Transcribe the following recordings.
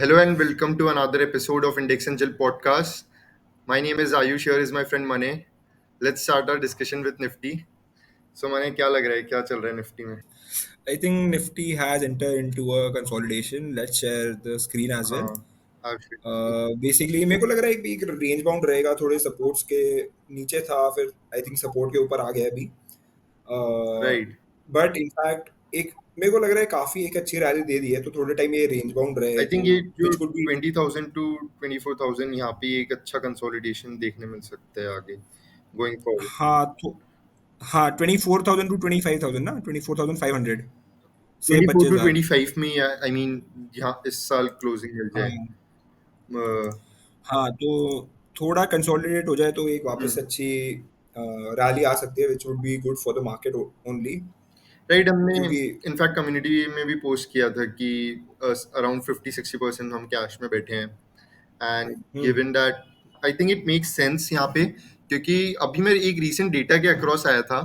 Hello and welcome to another episode of Index and Chill podcast. My name is Ayush. Here is my friend Mane. Let's start our discussion with Nifty. So Mane, क्या लग रहा है क्या चल रहा है Nifty में? I think Nifty has entered into a consolidation. Let's share the screen as well. हाँ, आप बेसिकली मेरे को लग रहा है कि एक रेंज बाउंड रहेगा, थोड़े सपोर्ट्स के नीचे था, फिर आई थिंक सपोर्ट के ऊपर आ गया अभी। राइट. बट इनफैक्ट एक मेरे को लग रहा है काफी एक अच्छी रैली दे दी है, तो थोड़े टाइम ये रेंज बाउंड रहे आई तो थिंक ये जो विच कुड बी। 20,000 टू 24,000 यहाँ पे एक अच्छा कंसोलिडेशन देखने मिल सकता है आगे गोइंग फॉरवर्ड. हाँ तो हाँ 24,000 टू 25,000 ना, 24,500 से 24 टू 25,000। 25 में आई मीन यहाँ इस साल क्लोजिंग मिल जाए. हाँ अ, हाँ, तो थोड़ा कंसोलिडेट हो जाए तो एक वापस हम्म. अच्छी रैली आ सकती है, which would be good for the market only. Right. हमने क्योंकि इनफैक्ट कम्युनिटी में भी पोस्ट किया था कि अराउंड 50-60% हम कैश में बैठे हैं. And hmm given that I think it makes sense यहाँ पे, क्योंकि अभी मेरे एक रीसेंट डेटा के अक्रॉस आया था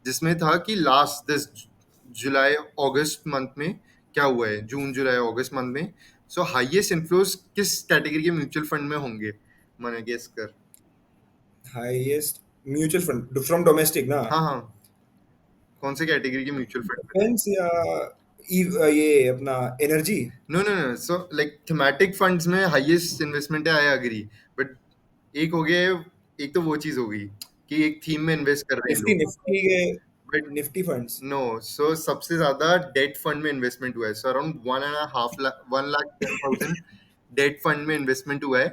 जिसमें था कि last this July August month में क्या हुआ है, जून जुलाई अगस्त मंथ में. सो हाईएस्ट इन्फ्लोज किस कैटेगरी के म्यूचुअल फंड में होंगे? मैंने गेस कर. Highest mutual fund from domestic ना। हाँ हाँ, कौन से कैटेगरी के म्यूचुअल फंड में? डिफेंस या ये अपना energy. No no no, so like thematic funds में हाईएस्ट इन्वेस्टमेंट है, आई एग्री. बट एक हो गया, एक तो वो चीज हो गई कि एक थीम में इन्वेस्ट कर रहे हैं निफ्टी लोग. निफ्टी के but Nifty funds. No, so सबसे ज्यादा डेट फंड में इन्वेस्टमेंट हुआ है. So around 1.5 lakh 1,10,000 debt fund में इन्वेस्टमेंट हुआ है.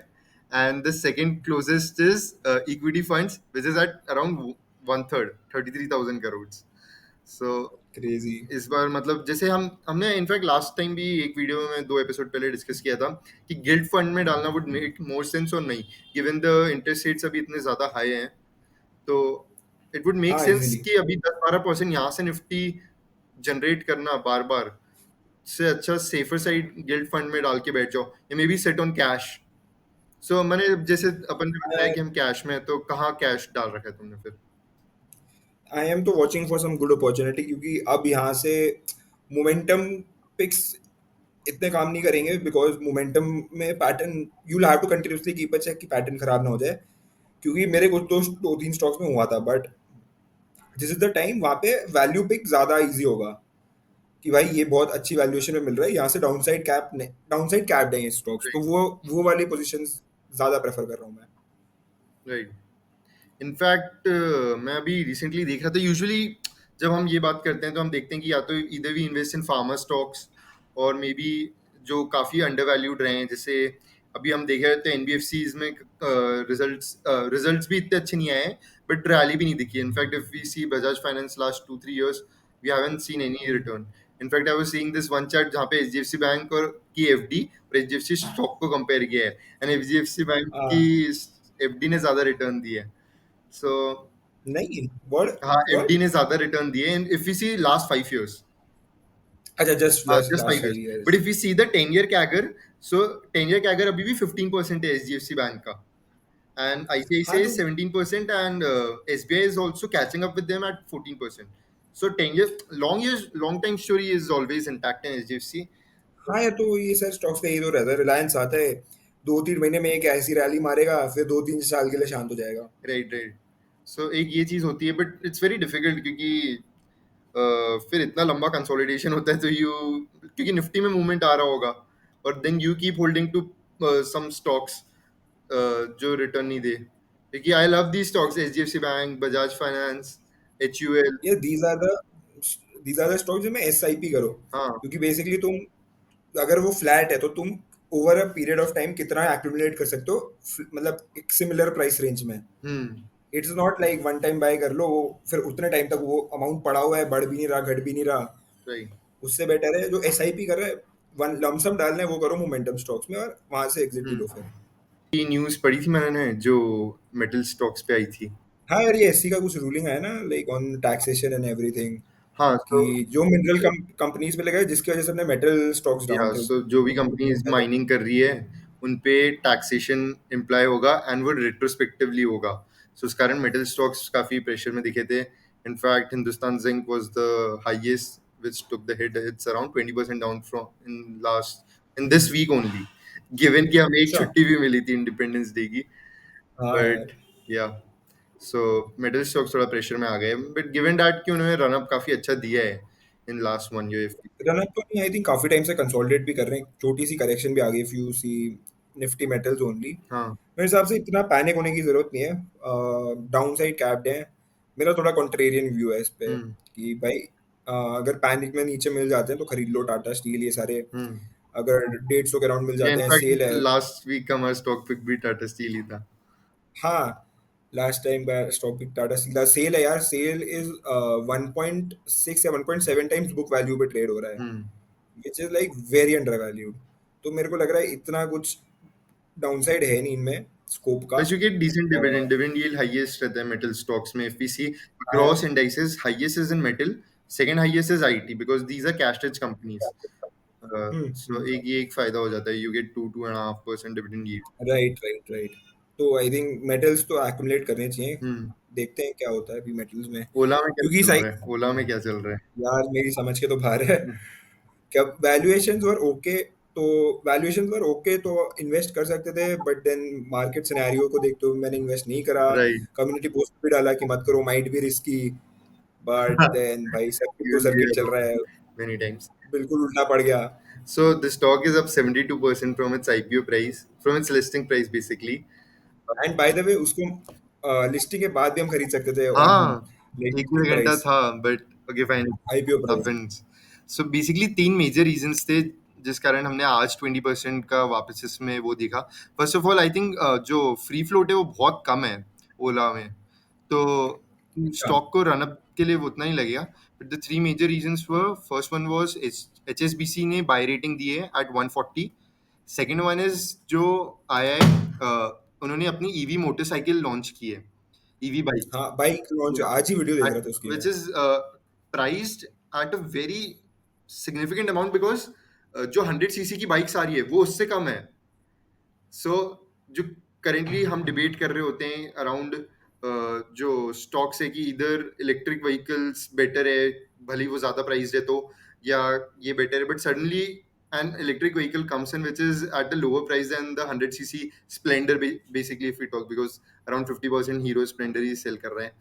And the second closest is equity funds which is at around one third 33,000 crore. So crazy. इस बार मतलब जैसे हमने इनफैक्ट लास्ट टाइम भी एक वीडियो में 2 एपिसोड पहले डिस्कस किया था कि गिल्ड फंड में डालना वुड मेक मोर सेंस और नहीं, गिवन द इंटरेस्ट रेट्स अभी इतने ज्यादा हाई हैं. तो इट वुड मेक हाँ सेंस इजीली। कि अभी 10-12% यहाँ से निफ्टी जनरेट करना बार बार से अच्छा सेफर साइड गिल्ड फंड में डाल के बैठ जाओ या maybe sit on cash. So मैंने जैसे अपन ने बताया कि हम कैश में हैं, तो कहाँ कैश डाल रखा है तुमने फिर? आई एम तो watching for some good opportunity, क्योंकि अब यहाँ से मोमेंटम पिक्स इतने काम नहीं करेंगे, बिकॉज मोमेंटम में pattern you have to continuously keep a check कि पैटर्न खराब ना हो जाए। क्योंकि मेरे कुछ दोस्त दो तीन स्टॉक्स में हुआ था, but this is the time वहाँ पे वैल्यू पिक ज्यादा इजी होगा कि भाई ये बहुत अच्छी वैल्यूएशन में मिल रहा है, यहाँ से डाउनसाइड कैप्ड है ये स्टॉक्स, तो राइट. वो वाली पोजीशन ज्यादा प्रेफर कर रहा हूँ मैं। राइट. इनफैक्ट मैं अभी रिसेंटली देख रहा था, यूजुअली जब हम ये बात करते हैं तो हम देखते हैं कि या तो इधर we invest in pharma stocks और मे बी जो काफ़ी अंडर वैल्यूड रहे हैं. जैसे अभी हम देख रहे थे एनबीएफसीज में रिजल्ट्स भी इतने अच्छे नहीं आए हैं, बट रैली भी नहीं दिखी. In fact if we see Bajaj Finance last 2-3 years we haven't seen any return. In fact I was seeing this one chart जहाँ पे एचडीएफसी बैंक और की एफडी और एचडीएफसी स्टॉक को कंपेयर किया है, एंड एचडीएफसी बैंक की हाँ एफडी ने ज्यादा रिटर्न दिया है. सो नहीं वर्ड हाँ, वर्ड। एफडी ने ज्यादा रिटर्न दिए and if we see last 5 years. अच्छा जस्ट हाँ, just just last 5 years. Five but years if we see the 10 year CAGR, so 10 year CAGR अभी भी 15% है एचडीएफसी बैंक का, and हाँ ICICI तो is 17%, and SBI is also catching up with them at 14%. So 10 years, long time story is always intact in HDFC. हाँ यार, तो ये सर स्टॉक्स का ये तो रहता है, रिलायंस आता है 2-3 महीने में एक ऐसी रैली मारेगा, फिर 2-3 साल के लिए शांत हो जाएगा। Right right. सो एक ये चीज होती है, बट इट्स वेरी डिफिकल्ट क्योंकि फिर इतना लंबा कंसोलिडेशन होता है तो यू, क्योंकि निफ्टी में मूवमेंट आ रहा होगा और then you keep holding to some stocks जो रिटर्न नहीं दे, क्योंकि I love the stocks H D F C bank, Bajaj Finance, H U L. ये दीज आर द स्टॉक्स जिनमें एसआईपी करो, हाँ. क्योंकि बेसिकली तुम अगर वो फ्लैट है तो तुम over a period of time कितना एक्यूमुलेट कर सकते हो, मतलब एक सिमिलर प्राइस रेंज में। Hmm. It's not like one time buy कर लो, वो फिर उतने टाइम तक वो अमाउंट पड़ा हुआ है, बढ़ भी नहीं रहा घट भी नहीं रहा। राइट. उससे बेटर है जो एसआईपी कर रहा है, वन लमसम डालना है वो करो मोमेंटम स्टॉक्स में, और वहां से एग्जिट भी लो फिर। ये न्यूज पढ़ी थी मैंने जो मेटल स्टॉक्स पे आई थी. हाँ यार, ये एससी का कुछ रूलिंग है ना, like on taxation and everything, हाँ. कि तो जो मिनरल कंपनीज पे लगा है, जिसकी वजह से अपने मेटल स्टॉक्स या डाउन थे सो जो भी कंपनीज पहले। माइनिंग कर रही है उन पे टैक्सेशन इम्प्लाई होगा एंड वो रिट्रोस्पेक्टिवली होगा. सो उस कारण मेटल स्टॉक्स काफी प्रेशर में दिखे थे. In fact Hindustan zinc was the highest which took the hit. It's around 20% down from in this week only. Given कि हमें एक अच्छा। छुट्टी भी मिली थी इंडिपेंडेंस डे की, हाँ बट यार। या सो मेटल स्टॉक्स थोड़ा प्रेशर में आ गए, बट गिवन दैट कि उन्होंने रन अप काफी अच्छा दिया है in last 1 year. Run up तो नहीं, आई थिंक काफी टाइम से कंसोलिडेट भी कर रहे हैं, छोटी सी करेक्शन भी आ गई, फ्यू सी निफ्टी मेटल्स ओनली। हाँ। मेरे हिसाब से इतना पैनिक होने की जरूरत नहीं है, डाउन साइड कैप्ड है। मेरा थोड़ा कॉन्ट्रेरियन व्यू है इस पे हम्म। कि भाई अगर पैनिक में नीचे मिल जाते हैं तो खरीद लो टाटा स्टील ये सारे। हम्म। अगर 150 के राउंड मिल या जाते हैं, सेल इनफैक्ट है। लास्ट वीक का हमारा स्टॉक पिक भी टाटा स्टील ही था। हाँ, लास्ट टाइम का stock pick Tata Steel, SAIL है यार। सेल इज 1.6 या 1.7 टाइम्स बुक वैल्यू पे ट्रेड हो रहा है, hmm. Which is like very undervalued. तो मेरे को लग रहा है इतना कुछ डाउनसाइड है नहीं इनमें स्कोप का। Plus you get decent dividend. और Dividend yield highest रहता है metal stocks में. If we see I- across indices, highest is in metal, second highest is IT because these are cash rich companies. So एक ये एक फायदा हो जाता है. You get 2.5% dividend yield. Right right right. तो आई थिंक मेटल्स तो accumulate करने चाहिए। हम्म. देखते हैं क्या होता है अभी मेटल्स में, ओला में क्या क्योंकि चल रहा साइड है? ओला में क्या चल रहा है? यार मेरी समझ के तो बाहर है। हम्म. क्या वैल्यूएशंस वर ओके, तो वैल्यूएशंस वर ओके तो इन्वेस्ट कर सकते थे, बट देन मार्केट सिनेरियो को देखते हुए मैंने इन्वेस्ट नहीं करा। Right. कम्युनिटी पोस्ट भी डाला कि मत करो, might be risky, but then भाई सर्किट तो Even we सर्किट have चल रहा है, many times. बिल्कुल उल्टा पड़ गया। So the stock is up 72% from its IPO price, from its listing price basically. And by the way उसको लिस्टिंग के बाद भी हम खरीद सकते थे ऑन हाँ, लाइक एक लिस्टिंग डेढ़ घंटा प्राइस, था but okay fine, IPO price. Happens. So basically तीन मेजर रीजंस थे जिस कारण हमने आज 20% का वापस इसमें वो देखा। First of all I think जो फ्री फ्लोट है वो बहुत कम है ओला में, तो अच्छा। स्टॉक को रन अप के लिए वो उतना ही लगेगा। But the three major reasons were, first one was HSBC ने बाय रेटिंग दी है एट 140। सेकंड वन इज जो आया है उन्होंने अपनी ईवी मोटरसाइकिल लॉन्च की है, ईवी बाइक, हाँ बाइक लॉन्च आज ही वीडियो देख रहा था उसकी which मैं। is priced at a very significant amount because जो 100 सीसी की बाइक्स आ रही है वो उससे कम है। सो जो करेंटली हम डिबेट कर रहे होते हैं अराउंड जो स्टॉक्स है कि इधर इलेक्ट्रिक व्हीकल्स बेटर है, भले ही वो ज्यादा प्राइस है तो, या ये बेटर है, but suddenly an electric vehicle comes in which is at a lower price than the 100 cc Splendor basically if we talk, because around 50% Hero Splendor he cell कर रहे हैं।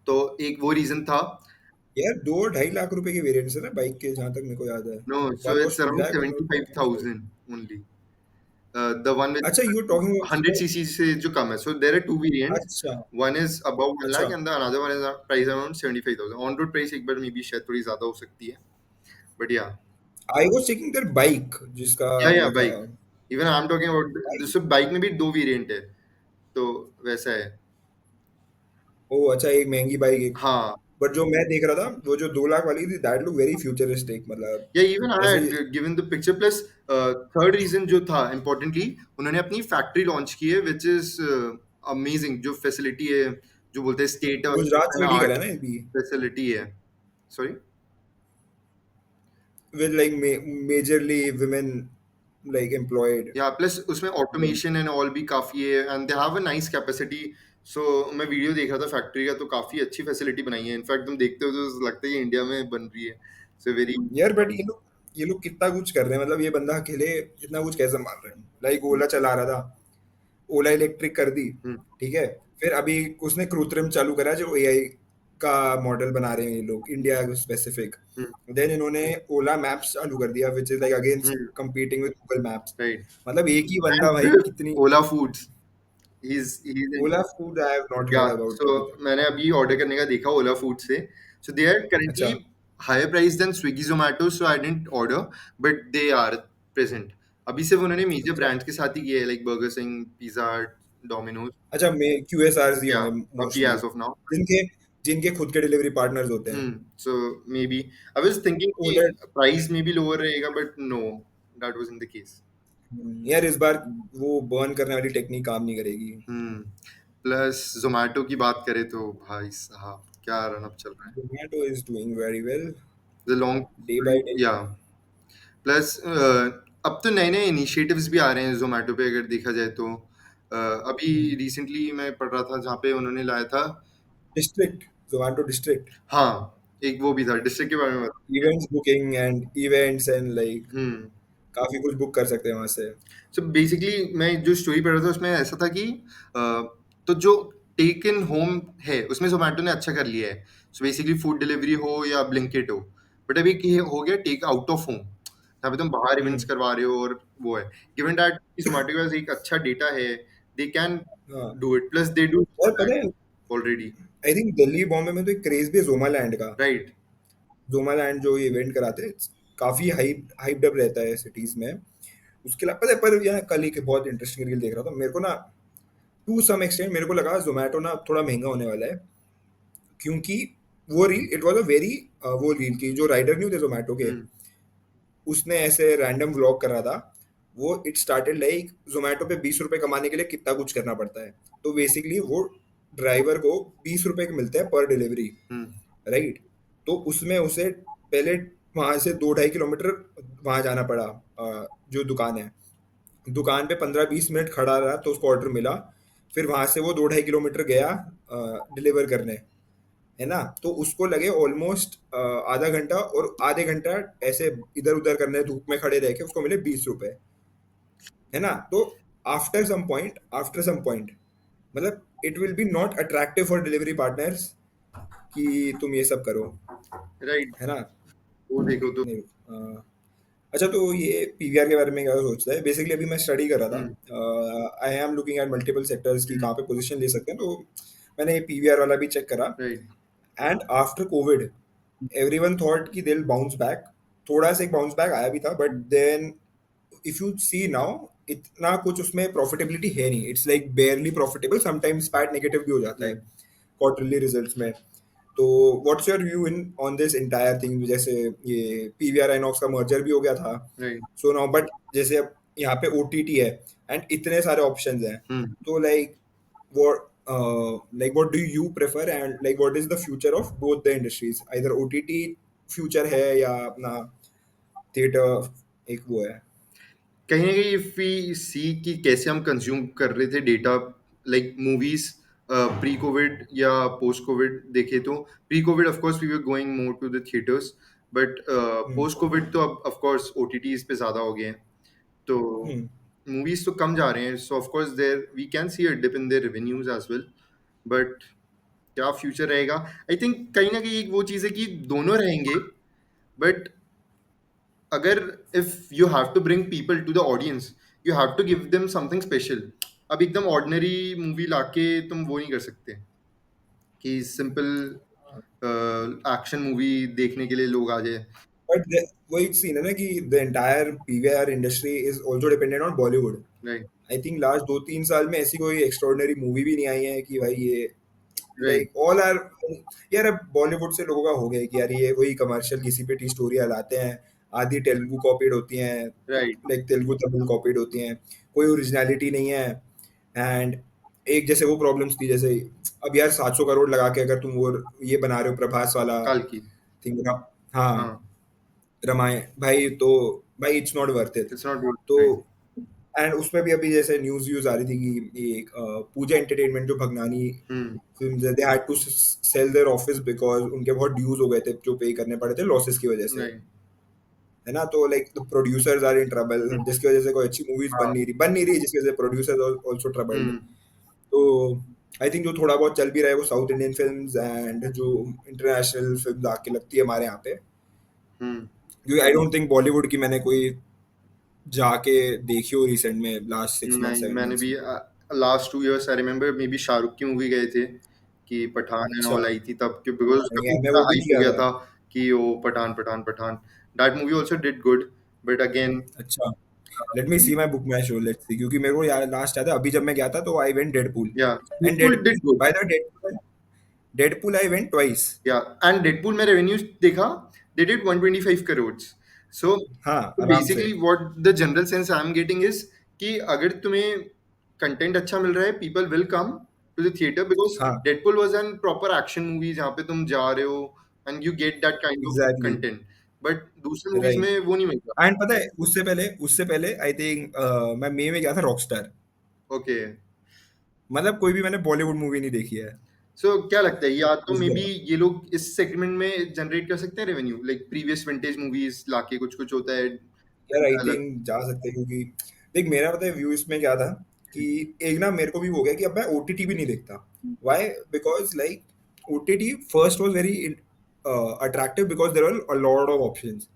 तो एक वो रीजन था। यार 2-2.5 लाख रुपए के वेरिएंट्स है ना बाइक के, जहां तक मेरे को याद है। No, so one it's was 2 around लाख, one was 75,000 only. The one with अच्छा you are talking about 100 cc से जो कम है. So there are two variants. अच्छा One is above 1 अच्छा। lakh and the another one is price around 75,000. On road price एक बार maybe शायद थोड़ी ज्यादा हो सकती है. But yeah, I was checking there bike जिसका yeah वो था। bike. Even I'm talking about bike, so bike में भी दो variant है. तो वैसा है. ओ अच्छा, एक महंगी बाइक एक, हाँ. बट जो मैं देख रहा था वो जो 2 लाख वाली थी, दैट लुक वेरी फ्यूचरिस्टिक, मतलब Yeah, even I ऐसे। had given the picture. Plus, third reason जो था importantly, उन्होंने अपनी फैक्ट्री लॉन्च की है, which is amazing. जो फैसिलिटी है, जो बोलते हैं स्टेट गुजरात से डील करा आर्ट है ना ये भी, फैसिलिटी है। Sorry. With like majorly women like employed. या प्लस उसमें ऑटोमेशन एंड ऑल भी काफी है and they have a nice capacity. So मैं वीडियो देख रहा था फैक्ट्री का, तो काफी अच्छी फैसिलिटी बनाई है। इनफैक्ट तुम देखते हो तो लगता है ये इंडिया में बन रही है। So very. यार बट ये लोग कितना कुछ कर रहे हैं, मतलब ये बंदा अकेले इतना कुछ कैसे संभाल रहे हैं। लाइक ओला चला रहा था, ओला इलेक्ट्रिक कर दी, ठीक है। फिर अभी उसने कृत्रिम चालू करा जो एआई का मॉडल बना रहे हैं ये लोग इंडिया स्पेसिफिक। देन इन्होंने ओला मैप्स चालू कर दिया, which is like against competing with Google maps. Right. मतलब एक ही बंदा भाई एंड कितनी। Ola foods, he's in, Ola food I have not yeah heard about so अभी तक। मैंने अभी ऑर्डर करने का देखा ओला फूड से। सो दे आर अच्छा currently higher price than Swiggy Zomato, so I didn't order, but they are present. अभी सिर्फ उन्होंने मेजर अच्छा ब्रांड्स के साथ ही किया है, लाइक बर्गर सिंह, पिज्जा हट, डोमिनोज। अच्छा, मैं क्यूएसआर ही या होंगे अभी मोस्टली, एज ऑफ नाउ। जिनके जिनके खुद के डिलीवरी पार्टनर्स होते हैं। So maybe I was thinking कि Ola, price maybe lower रहेगा, but no, that wasn't the case. यार इस बार वो बर्न करने वाली टेक्निक काम नहीं करेगी। प्लस जोमेटो की बात करें तो भाई साहब क्या रन अप चल रहा है। Zomato is doing very well the long, day by day. या प्लस अब तो नए नए इनिशिएटिव्स भी आ रहे हैं जोमेटो पे अगर देखा जाए तो। अभी रिसेंटली मैं पढ़ रहा था जहाँ पे उन्होंने लाया था। डिस्ट्रिक्ट, जोमेटो डिस्ट्रिक्ट, हाँ, एक वो भी था डिस्ट्रिक्ट के बारे में बता। Events booking and events and like hmm. काफी कुछ बुक कर सकते हैं वहां से। सो बेसिकली मैं जो स्टोरी पढ़ रहा था उसमें ऐसा था कि अ, तो जो टेक इन होम है उसमें जोमेटो ने अच्छा कर लिया है। सो बेसिकली फूड डिलीवरी हो या ब्लिंकिट हो, बट अभी हो गया टेक आउट ऑफ होम, जहाँ पे तुम बाहर इवेंट्स हम्म। करवा रहे हो और वो है। गिवन दैट जोमेटो के पास एक अच्छा डेटा है, दे कैन हाँ। Do it, plus they do और पता है, already. I think Delhi Bombay में तो एक क्रेज भी है जोमा लैंड का। राइट। जोमा लैंड जो इवेंट कराते हैं, काफी हाइप्ड अप रहता है सिटीज में। उसके अलावा पता है, पर यार कल एक बहुत इंटरेस्टिंग रील देख रहा था मेरे को ना, टू सम एक्सटेंट मेरे को लगा जोमेटो ना थोड़ा महंगा होने वाला है, क्योंकि वो reel, it was a very, वो रील की जो राइडर नहीं होते जोमेटो के, हम्म। उसने ऐसे रैंडम व्लॉग कर रहा था। वो इट स्टार्टेड लाइक जोमेटो पे 20 रुपए कमाने के लिए कितना कुछ करना पड़ता है। तो बेसिकली वो ड्राइवर को 20 रुपए के मिलते हैं पर डिलीवरी, हम्म। राइट। तो उसमें उसे पहले वहां से 2-2.5 किलोमीटर वहां जाना पड़ा, जो दुकान है, दुकान पे 15-20 मिनट खड़ा रहा तो उसको ऑर्डर मिला। फिर वहां से वो 2-2.5 किलोमीटर गया डिलीवर करने, है ना। तो उसको लगे ऑलमोस्ट आधा घंटा, और आधे घंटा ऐसे इधर उधर करने धूप में खड़े रह के उसको मिले 20 रुपए, है ना। तो आफ्टर सम पॉइंट मतलब it will be not attractive for delivery partners कि तुम ये सब करो, राइट। है ना। वो देखो तो। नहीं, अच्छा, तो ये पीवीआर के बारे में क्या सोचता है? बेसिकली अभी मैं स्टडी कर रहा हम्म। था, I am looking at multiple sectors की हम्म। कहाँ पे पोजीशन ले सकते हैं, तो मैंने ये पीवीआर वाला भी चेक करा। Right. And after Covid everyone thought कि दे विल बाउंस बैक। थोड़ा सा एक बाउंस बैक आया भी था, but then if you see now, इतना कुछ उसमें प्रॉफिटेबिलिटी है नहीं, it's like barely profitable, sometimes PAT negative भी हो जाता है राइट। क्वार्टरली रिजल्ट्स में। तो what's your view in on this entire thing? जैसे ये पीवीआर आइनॉक्स का मर्जर भी हो गया था, राइट। सो नाउ बट जैसे अब यहाँ पे ओटीटी है एंड इतने सारे ऑप्शंस हैं, हम्म। तो like what what do you prefer, and like what is the future of both the industries? Either OTT future है या अपना थिएटर एक वो है। कहीं ना कहीं इफ वी सी कि कैसे हम कंज्यूम कर रहे थे data, like movies pre covid या पोस्ट कोविड देखे तो pre covid of course we were going more to the theatres, but hmm. Post covid तो अब ऑफ कोर्स ओटीटीज पे ज़्यादा हो गए हैं, तो हम्म। मूवीज तो कम जा रहे हैं। So of course there we can see a dip in their revenues as well, but क्या फ्यूचर रहेगा? आई थिंक कहीं ना कहीं एक वो चीज़ है कि दोनों रहेंगे, बट अगर if you have to bring people to the audience, you have to give them something special. अब एकदम ऑर्डिनरी मूवी लाके तुम वो नहीं कर सकते कि सिंपल एक्शन मूवी देखने के लिए लोग आ जाए। बट वही सीन है ना कि the entire PVR industry is also dependent on Bollywood. Right. I think last 2-3 साल में ऐसी कोई एक्स्ट्रॉर्डनरी मूवी भी नहीं आई है कि भाई ये राइट। लाइक ऑल आर, यार अब बॉलीवुड से लोगों का हो गया है कि यार ये वही कमर्शियल घिसी पिटी स्टोरी लाते हैं। आधी तेलुगु कॉपीड होती हैं, right. Like Telugu Tamil copied होती हैं, कोई ओरिजिनलिटी नहीं है। एंड एक जैसे वो प्रॉब्लम्स थी, जैसे अब यार 700 करोड़ लगा के अगर तुम वो ये बना रहे हो प्रभास वाला काल की। थिंग, हाँ, हाँ। रामायण, भाई तो भाई it's not worth it. It's not good. तो राइट। एंड उसमें भी अभी जैसे न्यूज व्यूज आ रही थी कि ये एक पूजा एंटरटेनमेंट जो Bhagnani hmm. Film, they had to sell their office because उनके बहुत ड्यूज हो गए थे जो पे करने पड़े थे लॉसेस की वजह से, राइट। है ना। तो like the producers are in trouble, जिसकी वजह से कोई अच्छी मूवीज हाँ। बन नहीं रही, जिसकी वजह से प्रोड्यूसर्स आल्सो ट्रबल्ड। हम्म। तो आई थिंक जो थोड़ा बहुत चल भी रहा है वो साउथ इंडियन फिल्म्स एंड जो इंटरनेशनल फिल्म्स आके लगती है हमारे यहाँ पे, हम्म। क्योंकि आई डोंट थिंक बॉलीवुड की मैंने कोई जाके देखी हो रिसेंट में लास्ट 6 मंथ नहीं, सेवन मैंने मंथ्स भी में। Last 2 years I remember may be Shahrukh की मूवी गए थे कि पठान एंड अच्छा, ऑल आई थी तब, क्यों बिकॉज उसका नहीं यार खूब मैं ज़्यादा वो भी नहीं हाइप हो गया गया था। था कि वो Pathaan Pathaan Pathaan. That movie also did good, but again. अच्छा, let me see my book my show, let's see, क्योंकि मेरे को यार लास्ट याद है अभी जब मैं गया था तो I went Deadpool. Yeah and Deadpool Deadpool, did good. By the Deadpool I went twice. Yeah and Deadpool में रेवेन्यूज देखा, दे डिड 125 crores। सो हाँ, आराम से। Basically what the general sense I am getting is कि अगर तुम्हें content अच्छा मिल रहा है, people will come to the theatre, because हाँ, Deadpool was an proper action movie जहाँ पे तुम जा रहे हो and you get that kind of exactly, content, but दूसरी मूवीज राइट। में वो नहीं मिलता। एंड पता है उससे पहले आई थिंक मैं मई में गया था रॉकस्टार। ओके। मतलब कोई भी मैंने बॉलीवुड मूवी नहीं देखी है सो क्या लगता है, या तो उस मे बी दौरान। ये लोग इस सेगमेंट में जनरेट कर सकते हैं revenue, like previous vintage movies लाके कुछ कुछ होता है। यार आई अलग। थिंक जा सकते हैं, क्योंकि देख मेरा पता है व्यू इसमें क्या था कि एक ना मेरे को भी हो गया कि अब मैं ओटीटी भी नहीं देखता। Why? Because like OTT first was very attractive because there are a lot of options,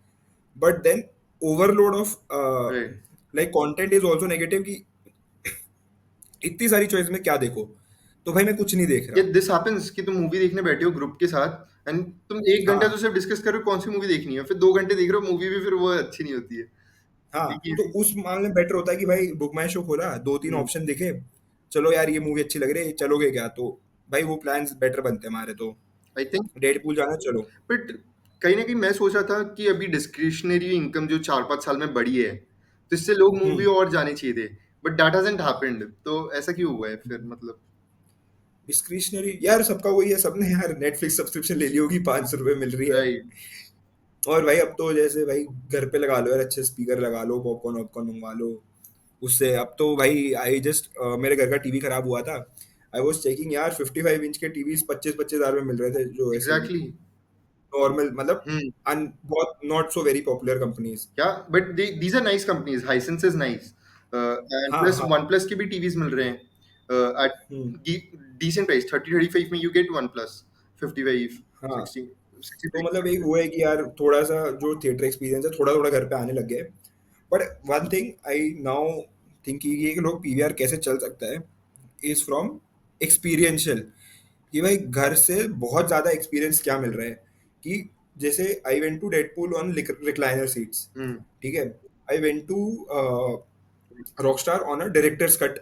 but then overload of right. Like content is also negative, कि इतनी सारी चॉइस में क्या देखो, तो भाई मैं कुछ नहीं देख ये रहा। दिस हैपेंस कि तुम मूवी देखने बैठे हो ग्रुप के साथ एंड तुम 1 घंटा तो हाँ सिर्फ डिस्कस कर रहे हो कौन सी मूवी देखनी है, फिर 2 घंटे देख रहे हो मूवी भी, फिर वो अच्छी नहीं होती है। हाँ, एक ये तो भी। उस मामले में बेटर होता है कि भाई बुक माई शो खोला, दो तीन हम्म। ऑप्शन दिखे, चलो यार ये मूवी अच्छी लग रही है, चलोगे क्या? तो भाई वो प्लान्स बेटर बनते हैं हमारे। तो आई थिंक। डेडपूल जाना, चलो। बट कहीं ना कहीं मैं सोच रहा था कि अभी डिस्क्रिशनरी इनकम जो 4-5 साल में बढ़ी है, तो इससे लोग मूवी हम्म। और जाने चाहिए थे, बट दैट हैजंट हैपेंड, तो ऐसा क्यों हुआ है फिर मतलब? डिस्क्रिशनरी यार सबका वही है, सबने यार नेटफ्लिक्स सब्सक्रिप्शन ले ली होगी, 500 रुपये मिल रही है। राइट। और भाई अब तो जैसे भाई घर पे लगा लो यार, अच्छे स्पीकर लगा लो, पॉपकॉर्न वॉपकॉर्न मंगवा लो उससे। अब तो भाई आई जस्ट मेरे घर का टीवी खराब हुआ था, आई वॉज चेकिंग यार, 55 इंच के टीवी 25-25 हजार में मिल रहे थे, जो ऐसे एग्जैक्टली। नॉर्मल मतलब हम्म। बहुत not so very popular companies. क्या? But these are nice companies, Hisense is nice, and हाँ प्लस हाँ। वन प्लस के भी टीवीज मिल रहे हैं हम्म। एट डिसेंट प्राइस, 30-35 में यू गेट वन प्लस, 55, हाँ, 60, तो 65। मतलब एक वो है कि यार थोड़ा सा जो थिएटर एक्सपीरियंस है थोड़ा थोड़ा घर पे आने लग गया है। But one thing I now think कि ये कि लोग पीवीआर कैसे चल सकता है इज फ्रॉम एक्सपीरियंशियल, कि भाई घर से बहुत ज़्यादा एक्सपीरियंस क्या मिल रहा है, कि जैसे I went to Deadpool on recliner seats, hmm. ठीक है। I went to Rockstar on a director's cut,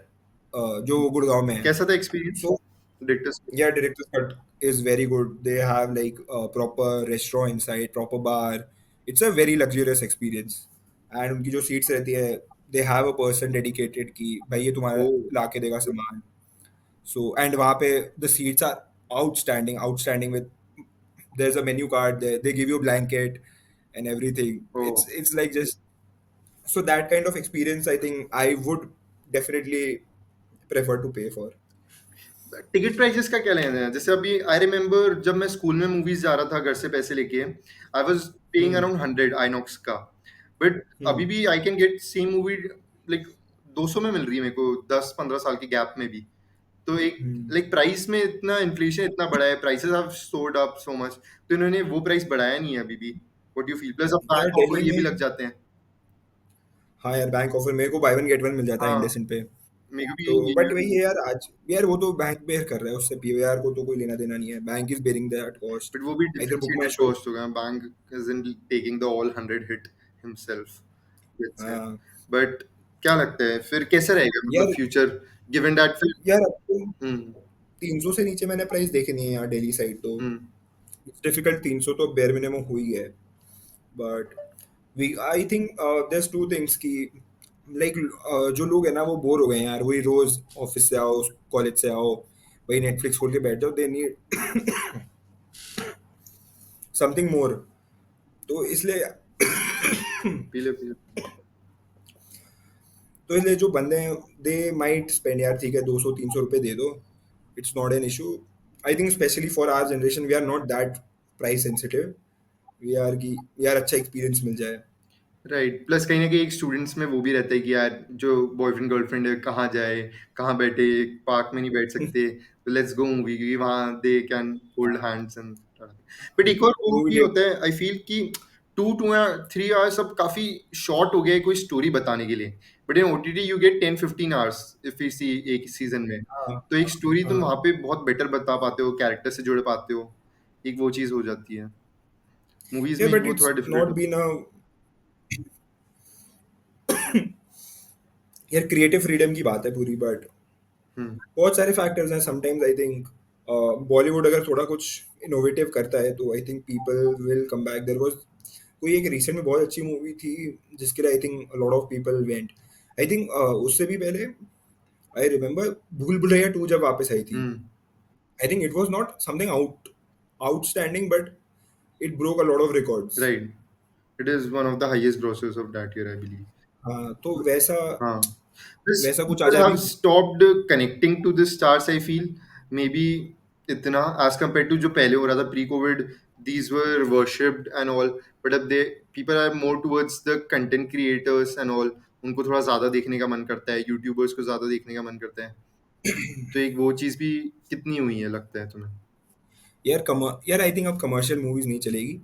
जो गुड़गांव में है। कैसा था experience so director's? yeah, director's cut is very good. They have like a proper restaurant inside, proper bar. It's a very luxurious experience. And उनकी जो seats रहती है, they have a person dedicated कि भाई ये तुम्हारा ओ। ला के देगा सामान. So and वहाँ पे the seats are outstanding, outstanding with there's a menu card there. They give you a blanket and everything. Oh. It's like just so that kind of experience. I think I would definitely prefer to pay for. Ticket prices का क्या लेना है? जैसे अभी I remember जब मैं school में movies जा रहा था घर से पैसे लेके, I was paying Hmm. Around 100 INOX का, बट Hmm. अभी भी I can get same movie like 200 में मिल रही है मेरे को, 10-15 साल के गैप में भी। तो एक Hmm. लाइक प्राइस में इतना इन्फ्लेशन इतना बड़ा है, prices have sword up so much, तो इन्होंने वो प्राइस बढ़ाया नहीं है अभी भी। What you feel? प्लस अब यार बैंक ऑफर दिल्ली ये भी लग में, जाते हैं। हाँ यार बैंक ऑफर मेरे को बाय वन गेट वन मिल जाता है हाँ, इंडेसिन पे। मेरे को भी तो यही बट है। वही है यार, आज यार वो तो बैंक बेयर कर रहा है, उससे पीवीआर को तो कोई लेना देना नहीं है, bank is bearing that cost. But वो भी इधर बुक माई डिफरेंशिएटेड शो। कॉस्ट होगा, bank isn't taking the all 100 hit himself, let's say। हाँ बट क्या लगता है फिर कैसा रहेगा मतलब यार, फ्यूचर, गिवन दैट फिर? यार अब तो हम्म। 300 से नीचे मैंने प्राइस देखे नहीं है यार डेली साइड तो। हम्म। डिफिकल्ट, 300 तो बेयर मिनिमम हो ही है। But we I think there two things की लाइक जो लोग है ना वो बोर हो गए हैं यार, वही रोज ऑफिस से आओ, कॉलेज से आओ, वही नेटफ्लिक्स खोल के बैठ जाओ, दे नीड समथिंग मोर। तो इसलिए पीले पीले। तो इसलिए जो बंदे हैं दे माइट स्पेंड यार, ठीक है 200-300 रुपये दे दो, it's not an issue. I think specially for our generation we are not that price sensitive, we are की यार अच्छा एक्सपीरियंस मिल जाए। राइट, प्लस कहीं ना कहीं एक स्टूडेंट्स में वो भी रहता है कि यार जो बॉयफ्रेंड गर्लफ्रेंड है कहाँ जाए, कहाँ बैठे, पार्क में नहीं बैठ सकते, तो लेट्स गो मूवी, क्योंकि वहाँ they can hold hands and. But एक और वो वो भी भी डेट। होता है आई फील कि 2-3 आवर्स अब काफी शॉर्ट हो गया है कोई स्टोरी बताने के लिए, but in OTT you get 10-15 hours if you see एक सीजन में, हाँ तो एक स्टोरी तुम हाँ। वहाँ पे बहुत बेटर बता पाते हो, कैरेक्टर से जुड़ पाते हो, एक वो चीज हो जाती है। मूवीज या में बट वो थोड़ा इट्स डिफिकल्ट नॉट होता बीन अ यार क्रिएटिव फ्रीडम की बात है पूरी, बट है। हम्म। बहुत सारे फैक्टर्स हैं समटाइम्स। आई थिंक बॉलीवुड अगर थोड़ा कुछ इनोवेटिव करता है तो I think people will come back. There was कोई एक रिसेंट में बहुत अच्छी मूवी थी जिसके लिए I think lot of people went. I think उससे भी पहले आई रिमेम्बर भूल भुलैया 2 जब वापस आई थी, hmm. I think it was not something outstanding, but it broke a lot of records. Right. It is one of the highest grosses of that year, I believe. हाँ, तो वैसा हाँ. This वैसा कुछ आ people जाए have अभी। stopped connecting to the stars, I feel. Maybe इतना as compared to जो पहले हो रहा था pre-COVID, these were worshipped and all. But अब they people are more towards the content creators and all, उनको थोड़ा ज़्यादा देखने का मन करता है, यूट्यूबर्स को ज़्यादा देखने का मन करता है। तो एक वो चीज़ भी कितनी हुई है लगता है तुम्हें? यार आई थिंक अब कमर्शियल मूवीज नहीं चलेगी,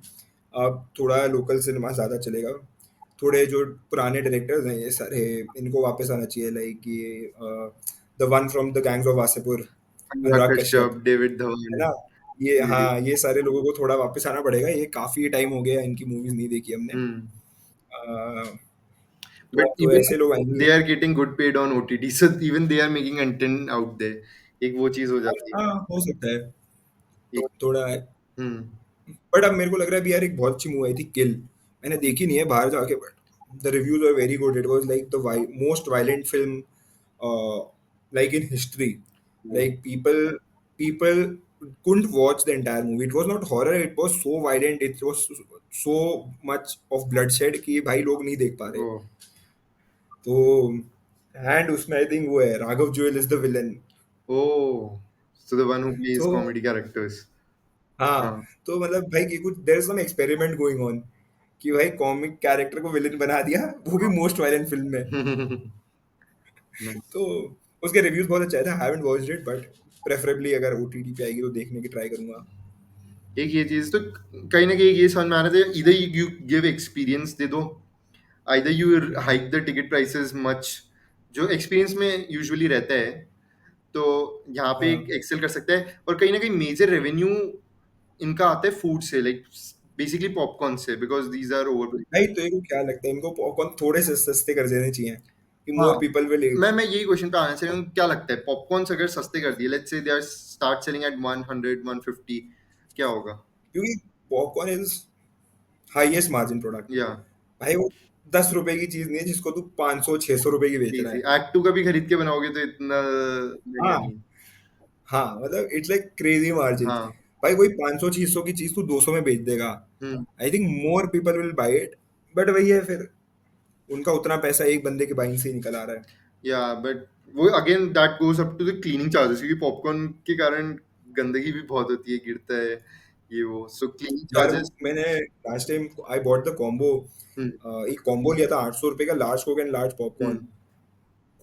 अब थोड़ा लोकल सिनेमा ज़्यादा चलेगा। थोड़े जो पुराने डायरेक्टर्स हैं ये सारे, इनको वापस आना चाहिए, लाइक ये the one from the gangs of Wasseypur, Anurag Anurag Kashyap, Kashyap, David है धवन, ना? ये, ये भी। हाँ, ये सारे लोगों को थोड़ा वापस आना पड़ेगा, ये काफ़ी टाइम हो गया इनकी मूवीज़ नहीं देखी हमने। हम्म। तो बट अब तो इवन ऐसे लोग आएंगे। They are getting good paid on OTT, so even they are making content out there, एक वो चीज़ हो जाती है। हाँ, हो सकता है। एक तो थोड़ा, हम्म। बट अब मेरे को लग रहा है भी यार एक बहुत अच्छी मूवी आई थी किल, मैंने देखी नहीं है बाहर जाके, but the reviews are very good, it was like the most violent film like in history, like people couldn't watch the entire movie, it was not horror, it was so violent, it was so much of bloodshed कि भाई लोग नहीं देख पा रहे। ओ तो and उसमें आई think वो है Raghav Juyal is the villain. Oh, so the one who plays तो कॉमेडी कैरेक्टर्स। हाँ, हाँ। तो मतलब भाई कि कुछ there is some experiment going on कि भाई कॉमिक कैरेक्टर को विलेन बना दिया, वो भी मोस्ट वायलेंट फिल्म में। Nice. तो उसके रिव्यूज बहुत अच्छे आए थे, I haven't watched it, but preferably अगर ओटीटी पे आएगी तो देखने की ट्राई करूंगा। एक ये चीज तो कहीं ना कहीं ये समझ में आ रहा था, इधर यू गिव एक्सपीरियंस दे दो, either you hike the ticket prices much, जो एक्सपीरियंस में यूजुअली रहता है, तो यहाँ पे एक हाँ एक्सेल कर सकता है। और कहीं ना कहीं मेजर रेवेन्यू इनका आता है फूड से, लाइक बेसिकली पॉपकॉर्न से, बिकॉज दीज आर ओवर। भाई, तो इनको क्या लगता है, इनको पॉपकॉर्न थोड़े से सस्ते कर देने चाहिए कि हाँ, मोर पीपल विल ईट। मैं यही क्वेश्चन पे आना चाहिए हूँ, क्या लगता है पॉपकॉर्न्स अगर सस्ते कर दिए, let's say they are start selling at 100 150, क्या होगा? क्योंकि popcorn is highest margin product. या भाई वो 10 रुपए की चीज नहीं है जिसको तू 500 600 रुपए की बेच जी रहा जी, है। एक्ट टू का भी खरीद के बनाओगे तो इतना बढ़िया हाँ, नहीं। हाँ, मतलब इट्स लाइक क्रेजी मार्जिन। हाँ। भाई वही 500 600 की चीज तू 200 में बेच देगा, hmm. I think more people will buy it. But वही है फिर, उनका उतना पैसा एक बंदे के बाइंग से ही निकल आ रहा है। या बट वो again that goes up to the cleaning charges, क्योंकि पॉपकॉर्न के कारण गंदगी भी बहुत होती है, गिरता है ये वो, सो क्लीनिंग यार चार्जेस। मैंने last time I bought the combo, hmm. एक कॉम्बो लिया था 800 रुपए का, large Coke and large popcorn. Hmm.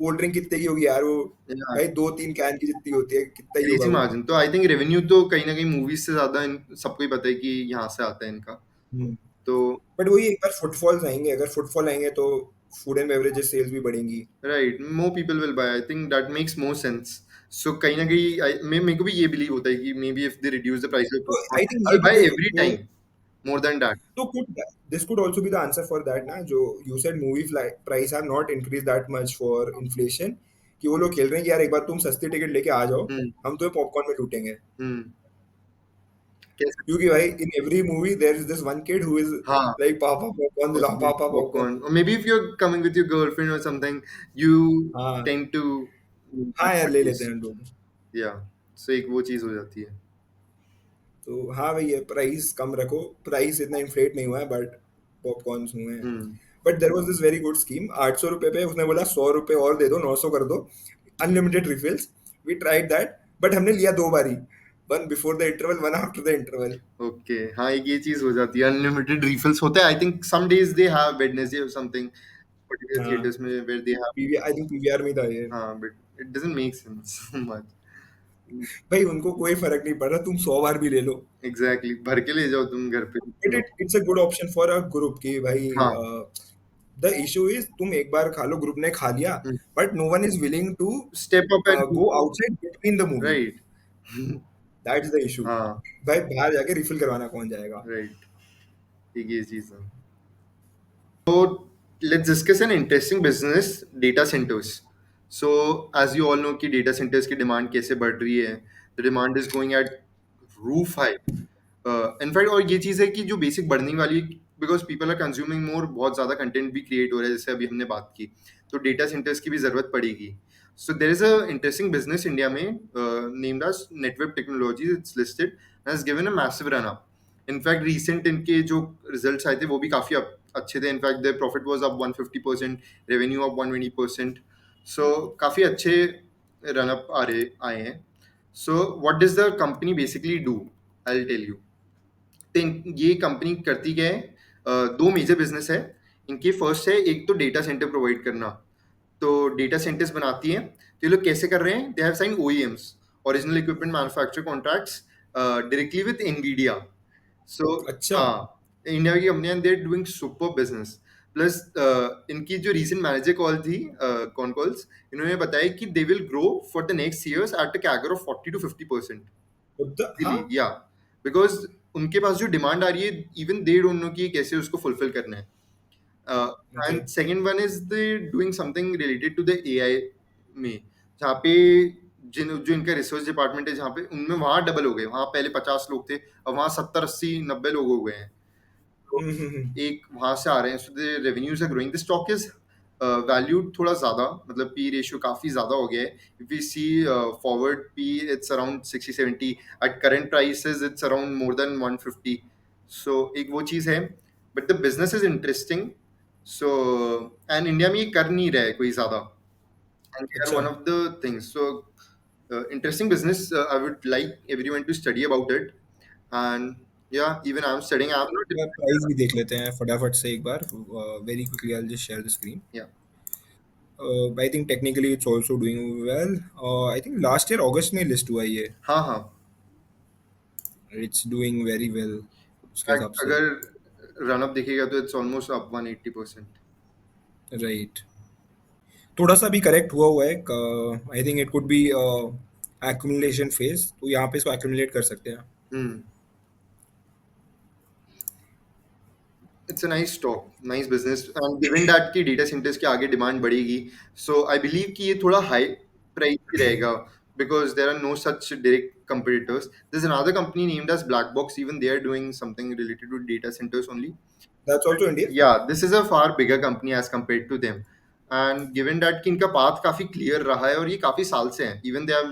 Cold drink कितने की होगी यार वो? या भाई 2 3 कैन की जितनी होती है, कितना ही होगा क्रेजी वो। मार्जिन, तो आई थिंक रेवेन्यू तो कहीं ना कहीं मूवीज से ज्यादा सबको ही पता है कि यहाँ से आता है इनका। तो बट वही, एक बार फुटफॉल्स आएंगे, अगर फुटफॉल आएंगे तो फूड एंड बेवरेजेस सेल्स भी बढ़ेंगी। Right, more people will buy, I think that makes more sense. So कहीं ना कहीं मेरे को भी ये बिलीव होता है कि may be if they reduce the price of तो पॉपकॉर्न, आई थिंक आई ये भी बाय देख, एवरी तो टाइम मोर देन दैट। तो could this could also be the answer for that ना, जो you said movie price have not increase that much for inflation, कि वो लोग खेल रहे हैं कि यार एक बार तुम सस्ती टिकट लेके आ जाओ, हम्म। हम तुम्हें पॉपकॉर्न में लूटेंगे। हम्म। कैसे? क्योंकि भाई in every movie there is this one kid who is हाँ, लाइक पापा पॉपकॉर्न दिलाओ, पापा पॉपकॉर्न। पॉपकॉर्न, और maybe if you are coming with your girlfriend और समथिंग, यू हाँ, टेंड टू हाँ यार ले लेते हैं लोग। या, सो एक वो चीज हो जाती है। तो हाँ भाई, ये प्राइस कम रखो, प्राइस इतना इन्फ्लेट नहीं हुआ है, बट पॉपकॉर्न्स हुए हैं। Hmm. But there was this very good scheme, 800 रुपए पे उसने बोला 100 रुपए और दे दो, 900 कर दो, unlimited refills. We tried that, but हमने लिया 2 बारी, one before the interval, one after the interval. Okay, हाँ, एक ये चीज हो जाती है, अनलिमिटेड रिफिल्स होते हैं, I think some days they have, Wednesday और समथिंग पर्टिकुलर हाँ, थिएटर्स में where they have. PV I think PVR में था ये। हाँ, but it doesn't make sense much. भाई उनको कोई फर्क नहीं पड़ रहा, तुम 100 बार भी ले लो। एग्जैक्टली, भर के ले जाओ तुम घर पे। It's a good option for a group की भाई। हाँ। द इशू इज तुम एक बार खा लो, ग्रुप ने खा लिया, but no one is willing to step up and go outside between the movie. Right. That's the issue. हाँ। भाई बाहर जाके रिफिल करवाना कौन जाएगा? राइट, एक ये चीज है। So let's discuss an interesting business, data centers. So as you all know कि data centers की demand कैसे बढ़ रही है, the demand is going at roof high. In fact और ये चीज़ है कि जो बेसिक बढ़ने वाली, because people are consuming more, बहुत ज़्यादा कंटेंट भी क्रिएट हो रहा है, जैसे अभी हमने बात की, तो डेटा सेंटर्स की भी ज़रूरत पड़ेगी। So there is a interesting business India में named as network technologies, it's listed, has given a massive run up. In fact recent इनके जो रिजल्ट्स आए थे वो भी काफ़ी अच्छे थे। In fact the profit was up 150%, revenue up 120%, so काफ़ी अच्छे रन अप आए हैं। So what does the company basically do, I will tell you. तो ये कंपनी करती क्या है, दो मेजर बिजनेस है इनकी। फर्स्ट है एक तो डेटा सेंटर प्रोवाइड करना, तो डेटा सेंटर्स बनाती हैं। तो ये लोग कैसे कर रहे हैं, they have sign OEMs, original equipment manufacture contracts directly with Nvidia. So अच्छा। हाँ, इंडिया की company, they are doing super business. Plus इनकी जो रीसेंट मैनेजर कॉल थी, कॉन कॉल्स, इन्होंने बताया कि they will grow for the next years at a CAGR of 40 to 50%। हाँ। इजीली, या, बिकॉज उनके पास जो डिमांड आ रही है, इवन दे डोंट नो कि कैसे उसको फुलफिल करना है। Okay. And second one is the doing something related to the AI में, जहाँ पे जो इनका रिसर्च डिपार्टमेंट है, जहाँ पे उनमें वहाँ डबल हो गए। वहाँ पहले 50 लोग थे, अब वहाँ 70, 80, 90 लोग हो गए हैं। तो हम्म। एक वहाँ से आ रहे हैं, so the revenues are growing. The stock is valued थोड़ा ज्यादा, मतलब पी रेशियो काफी ज्यादा हो गया है। If we see forward P, it's around 60-70। At current prices it's around more than 150। So एक वो चीज है, but the business is interesting. So and India में ये कर नहीं रहा है कोई ज्यादा, एंड दे आर अच्छा। One of the things. So interesting business. I would like everyone to study about it. And yeah, even I'm studying. I'm not. Price भी देख लेते हैं फटाफट से एक बार, very quickly I just share the screen. Yeah. I think technically it's also doing well. I think last year अगस्त में लिस्ट हुआ है ये। हाँ हाँ। इट्स डूइंग वेरी वेल उसके हिसाब इनफैक्ट से। अगर रन अप देखेगा तो इट्स ऑलमोस्ट अप 180%। राइट। थोड़ा सा भी करेक्ट हुआ हुआ है। I think it could be accumulation phase, तो यहाँ पे इसको एक्यूमुलेट कर सकते हैं। Hmm. It's a nice stock, nice business, and given that की डेटा सेंटर्स के आगे डिमांड बढ़ेगी, सो आई बिलीव कि ये थोड़ा हाई प्राइस ही रहेगा, because there are no such direct competitors. There's another company named as Blackbox. Even they are doing something related to data centers only. That's also India. Yeah, this is a far bigger company as compared to them. And given that कि इनका path काफी clear रहा है और ये काफी साल से हैं, even they have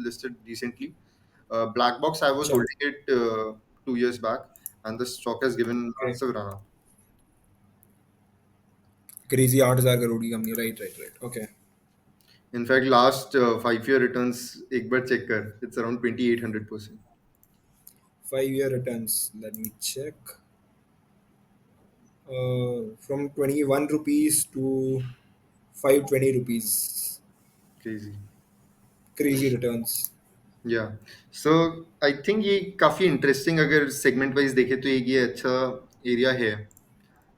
listed recently. Black Box, I was अच्छा। holding it 2 years back, and the stock has given okay. massive run up. Crazy 8,000 crore की company. Right right right. Okay. In fact, last 5 year returns एक बार check कर, it's around 2800%. 5 year returns, let me check. From 21 rupees to 520 rupees. Crazy. Crazy returns. या, सो I think ये काफी interesting, अगर segment wise देखें तो एक ये अच्छा एरिया है,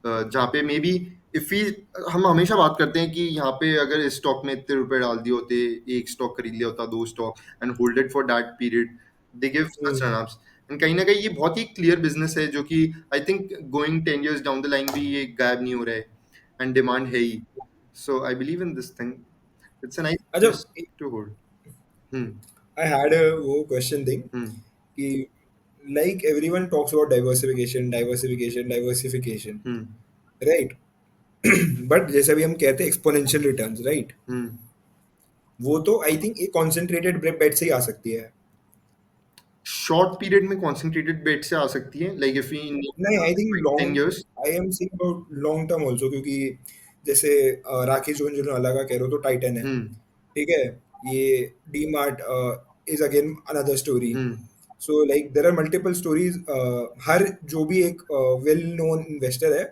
जहाँ पे मे बी, इफ वी, हम हमेशा बात करते हैं कि यहाँ पे अगर इस स्टॉक में इतने रुपए डाल दिए होते, एक स्टॉक खरीद लिया होता, दो stock, and hold it for that period, they give such Hmm. Run-ups. And कहीं ना कहीं ये बहुत ही क्लियर बिजनेस है, जो कि I think going 10 years down the line भी ये गायब नहीं हो रहा है, एंड डिमांड है ही। So I believe in this thing, it's a nice अच्छा, business to hold. Hmm. I had a वो question thing हम्म। कि like everyone talks about diversification, diversification, diversification, hmm. right? But जैसे भी हम कहते हैं exponential returns, right? हम्म। वो तो I think एक concentrated bet से ही आ सकती है। शॉर्ट पीरियड में कॉन्सेंट्रेटेड बेट से आ सकती है, लाइक इफ वी नहीं, I think 10 years। Long, I am seeing about long term also, क्योंकि जैसे राकेश झुनझुनवाला का कह रहे हो तो टाइटन है। हम्म। ठीक है। ये D Mart is again another story. Hmm. So like there are multiple stories. हर जो भी एक वेल नोन इन्वेस्टर है,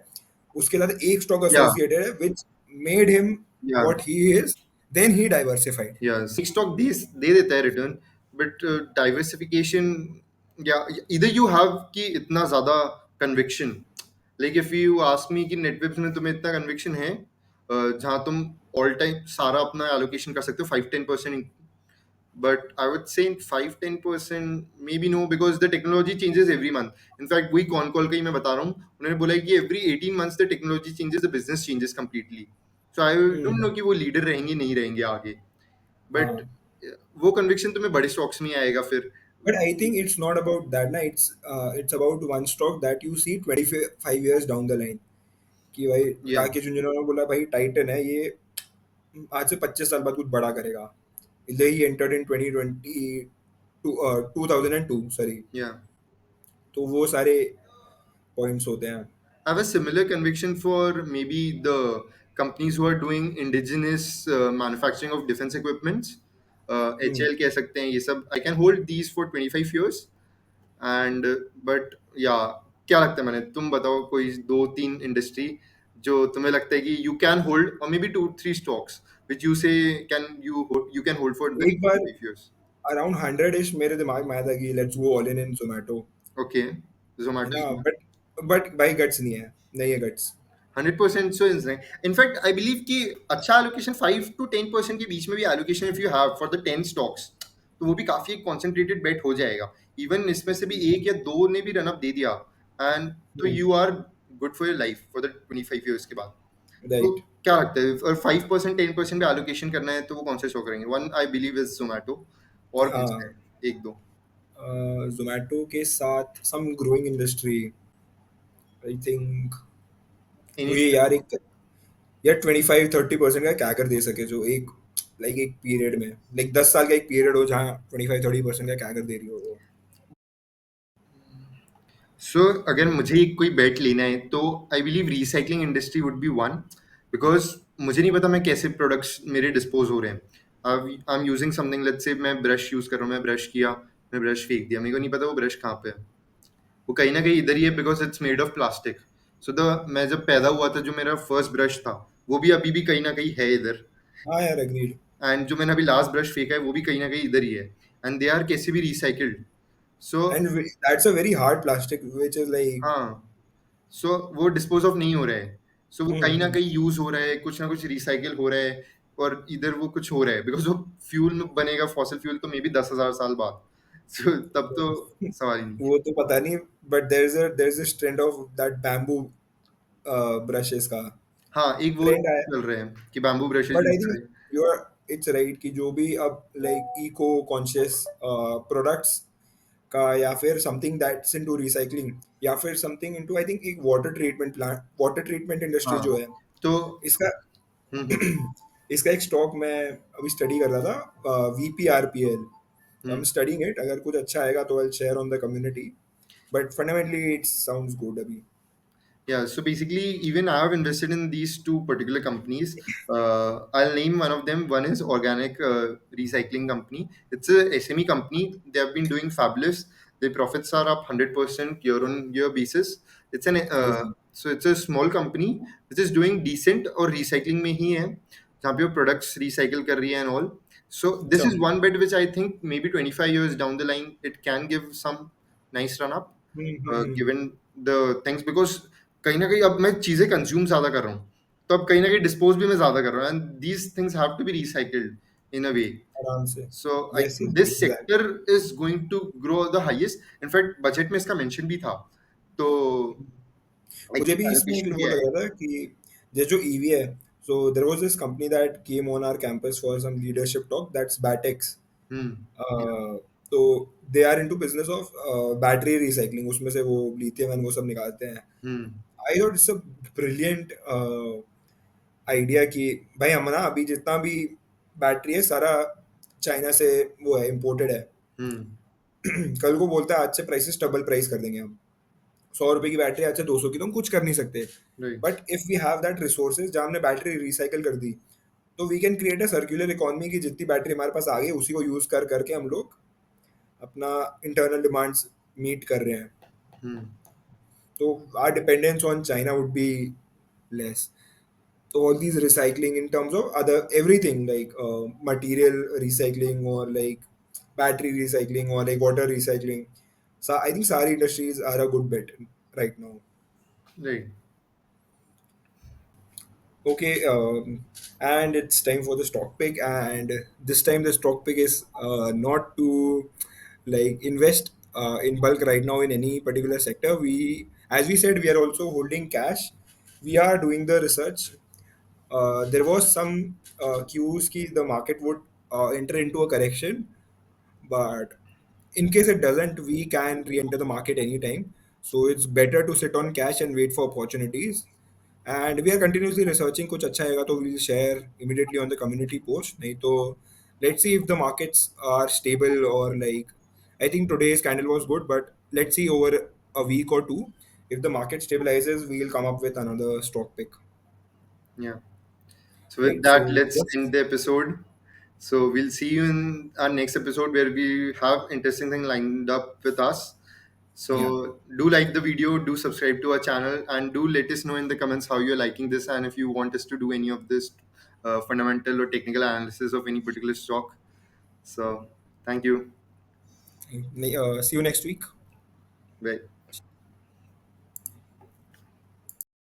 उसके साथ एक स्टॉक या, एसोसिएटेड है which made him yeah, what he is, then he diversified. Yeah, stock दे देता है रिटर्न, बट डाइवर्सिफिकेशन, या, इधर यू हैव कि इतना ज्यादा conviction, like if you ask me कि नेटवेब्स में तुम्हें इतना कन्विक्शन है, जहाँ तुम ऑल टाइम सारा अपना एलोकेशन कर सकते हो 5-10%, but I would say 5-10% maybe no, because the technology changes every month. In fact, वही कॉन कॉल का ही मैं बता रहा हूँ, उन्होंने बोला है कि every 18 months the technology changes, the business changes completely. So I don't know कि वो लीडर रहेंगे नहीं रहेंगे आगे, हाँ। but वो कन्विक्शन तुम्हें बड़े स्टॉक्स में ही आएगा फिर। But I think it's not about that, na. It's about one stock that you see 25 years down the line. कि भाई Yeah, राकेश झुनझुनवाला ने बोला भाई टाइटन है ये, आज से 25 साल बाद कुछ बड़ा करेगा। He entered in 2020 2002, sorry. yeah. तो वो सारे पॉइंट्स होते हैं। I have a similar conviction for maybe the companies who are doing indigenous manufacturing of defense equipments. Hmm. HL कह सकते हैं ये सब. I can hold these for 25 years, and but yeah. क्या लगता है? मैंने, तुम बताओ कोई दो तीन इंडस्ट्री जो तुम्हें लगता है कि यू कैन होल्ड, और maybe two three stocks which you say can you can hold for एक नेक्स्ट बार 5 years. अराउंड 100 इश मेरे दिमाग में आया था कि let's go all in Zomato, okay, है जोमेटो ना, इज वन. बट भाई गट्स नहीं है, नहीं है guts. 100% so in line. In fact I believe कि अच्छा एलोकेशन 5 to 10% के बीच में भी allocation if you have for the 10 stocks, तो वो भी काफी कॉन्सेंट्रेटेड बेट हो जाएगा. इवन इसमें से भी एक या दो ने भी रनअप दे दिया, एंड तो you are good for your life for the 25 years के बाद. तो राइट। क्या लगता है, और 5% 10% पे एलोकेशन करना है तो वो कौन से शो करेंगे? One I believe is Zomato, और कौन सा हाँ, है? एक दो. जोमेटो के साथ some growing industry, I think any? मुझे यार एक, यार 25-30% का क्या कर दे सके जो एक, लाइक एक पीरियड में, लाइक 10 साल का एक पीरियड हो जहाँ 25-30% का क्या कर दे रही हो वो। सो अगर मुझे एक कोई बेट लेना है तो I believe recycling industry would be one, because मुझे नहीं पता मैं कैसे प्रोडक्ट्स मेरे डिस्पोज हो रहे हैं. I am using something, let's say मैं ब्रश यूज कर रहा हूँ, मैं ब्रश किया, मैं ब्रश फेंक दिया, मेरे को नहीं पता वो ब्रश कहाँ पे है. वो कहीं ना कहीं इधर ही है, because it's made of plastic. So the मैं जब पैदा हुआ था, जो मेरा फर्स्ट ब्रश था, वो भी अभी भी कहीं ना कहीं है इधर. हाँ यार, अग्रीड। एंड जो मैंने अभी लास्ट ब्रश फेंका है वो भी कहीं ना कहीं इधर ही है. एंड दे आर कैसे भी recycled. So and that's a very hard plastic which is like. हाँ, सो वो डिस्पोज ऑफ नहीं हो रहा है. सो वो कहीं ना हम्म। कहीं यूज हो रहा है, कुछ ना कुछ रिसाइकिल हो रहा है, और इधर वो कुछ हो रहा है, बिकॉज वो फ्यूल बनेगा, फॉसिल फ्यूल, तो मे बी 10,000 साल बाद. सो तब तो सवाल ही नहीं. वो तो पता नहीं, but there is a trend of that bamboo brushes का हाँ, एक वो ट्रेंड आया। चल रहे हैं कि bamboo brushes but use I think करें. यू आर, इट्स राइट कि जो भी अब लाइक इको कॉन्शियस प्रोडक्ट्स का, या फिर समथिंग दैट्स इनटू रिसाइकलिंग, या फिर समथिंग इनटू, आई थिंक एक water treatment plant, water treatment industry जो हाँ, है तो इसका, हम्म. इसका एक स्टॉक मैं अभी स्टडी कर रहा था, VPRPL। I am hmm. Studying it, अगर कुछ अच्छा आएगा तो I share on the community, but fundamentally it sounds good अभी। Yeah, so basically, even I have invested in these two particular companies. I'll name one of them. One is Organic Recycling Company. It's a SME company. They have been doing fabulous. Their profits are up 100% year on year basis. It's an Amazing. so it's a small company which is doing decent, और recycling में ही है, जहाँ पे वो products recycle कर रही है and all. So this अच्छा। is one bet which I think maybe 25 years down the line it can give some nice run up, hmm. given the things, because कहीं ना कहीं अब मैं चीजें कंज्यूम ज्यादा कर रहा हूँ, तो अब कहीं ना कहीं डिस्पोज भी मैं ज्यादा कर रहा हूँ, and these things have to be recycled in a way. आराम से। So I yes think yes this exactly. Sector is going to grow the highest. In fact budget में इसका मेंशन भी था, तो आई मुझे थिंक भी इसमें एलोकेशन भी वो लग आएगा. रहा था कि ये जो ईवी है, so there was this company that came on our campus for some leadership talk, that's BatX. Yeah. तो they are into business of battery recycling, उसमें से वो लिथियम एंड वो सब निकालते हैं। Hmm. I thought it's a brilliant idea कि भाई हम ना अभी जितना भी बैटरी है सारा चाइना से वो है, इम्पोर्टेड है। हम्म. कल को बोलता है आज से प्राइसेस डबल प्राइस कर देंगे हम, 100 रुपए की बैटरी आज से 200 की, तो हम कुछ कर नहीं सकते। Right. But if we have that resources जहाँ हमने बैटरी रिसाइकल कर दी, तो we can create a circular economy की जितनी बैटरी हमारे पास आ गई उसी को यूज कर करके हम लोग अपना इंटरनल डिमांड्स मीट कर रहे हैं। हम्म. तो our dependence on China would be less. So all these recycling in terms of other everything like material recycling or like battery recycling or like water recycling. So I think sari industries are a good bet right now. Right. Okay, and it's time for the stock pick, and this time the stock pick is not to like invest in bulk right now in any particular sector. We, as we said, we are also holding cash. We are doing the research. There was some cues कि the market would enter into a correction, but in case it doesn't, we can re-enter the market anytime. So it's better to sit on cash and wait for opportunities. And we are continuously researching कुछ अच्छा आएगा तो we'll share immediately on the community post. नहीं तो let's see if the markets are stable or like, I think today's candle was good, but let's see over a week or two. If the market stabilizes, we'll come up with another stock pick. Yeah. So with Right. that, So let's yes. end the episode. So we'll see you in our next episode where we have interesting thing lined up with us. Yeah. So do like the video, do subscribe to our channel, and do let us know in the comments how you're liking this, and if you want us to do any of this fundamental or technical analysis of any particular stock. So thank you. See you next week. Bye.